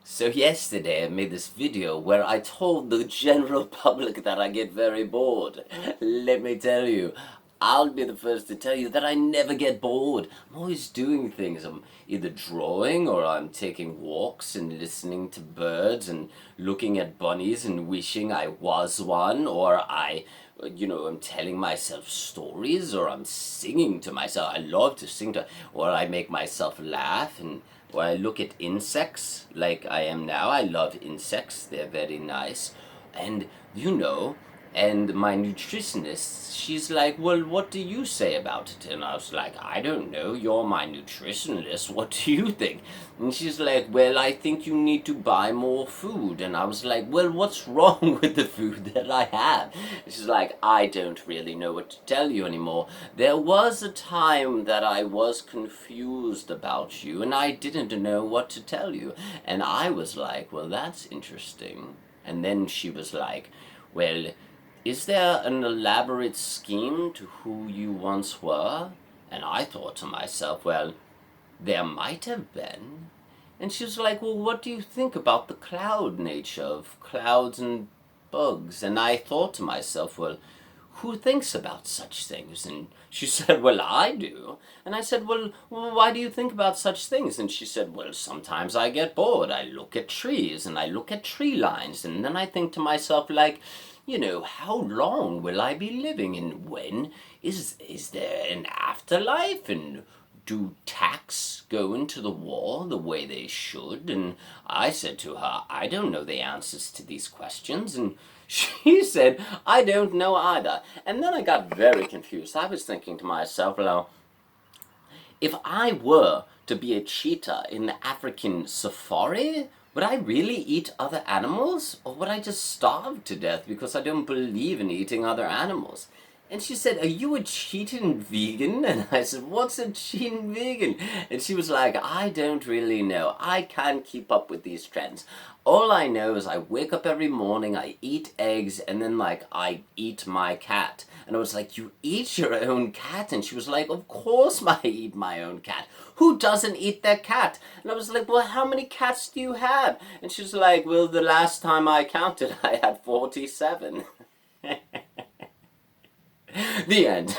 So yesterday I made this video where I told the general public that I get very bored. Let me tell you, I'll be the first to tell you that I never get bored. I'm always doing things. I'm either drawing or I'm taking walks and listening to birds and looking at bunnies and wishing I was one, or I'm telling myself stories, or I'm singing to myself. I love to sing to, or I make myself laugh, and or I look at insects like I am now. I love insects, they're very nice. And you know, and my nutritionist, she's like, well, what do you say about it? And I was like, I don't know, you're my nutritionist, what do you think? And she's like, well, I think you need to buy more food. And I was like, well, what's wrong with the food that I have? And she's like, I don't really know what to tell you anymore. There was a time that I was confused about you and I didn't know what to tell you. And I was like, well, that's interesting. And then she was like, well, is there an elaborate scheme to who you once were? And I thought to myself, well, there might have been. And she was like, well, what do you think about the cloud nature of clouds and bugs? And I thought to myself, well, who thinks about such things? And she said, well, I do. And I said, well, why do you think about such things? And she said, well, sometimes I get bored. I look at trees and I look at tree lines. And then I think to myself, like, how long will I be living? And when is there an afterlife? And do tacks go into the wall the way they should? And I said to her, I don't know the answers to these questions. And she said, I don't know either. And then I got very confused. I was thinking to myself, well, if I were to be a cheetah in the African safari, would I really eat other animals? Or would I just starve to death because I don't believe in eating other animals? And she said, are you a cheating vegan? And I said, what's a cheating vegan? And she was like, I don't really know. I can't keep up with these trends. All I know is I wake up every morning, I eat eggs, and then I eat my cat. And I was like, you eat your own cat? And she was like, of course I eat my own cat. Who doesn't eat their cat? And I was like, well, how many cats do you have? And she was like, well, the last time I counted, I had 47. The end.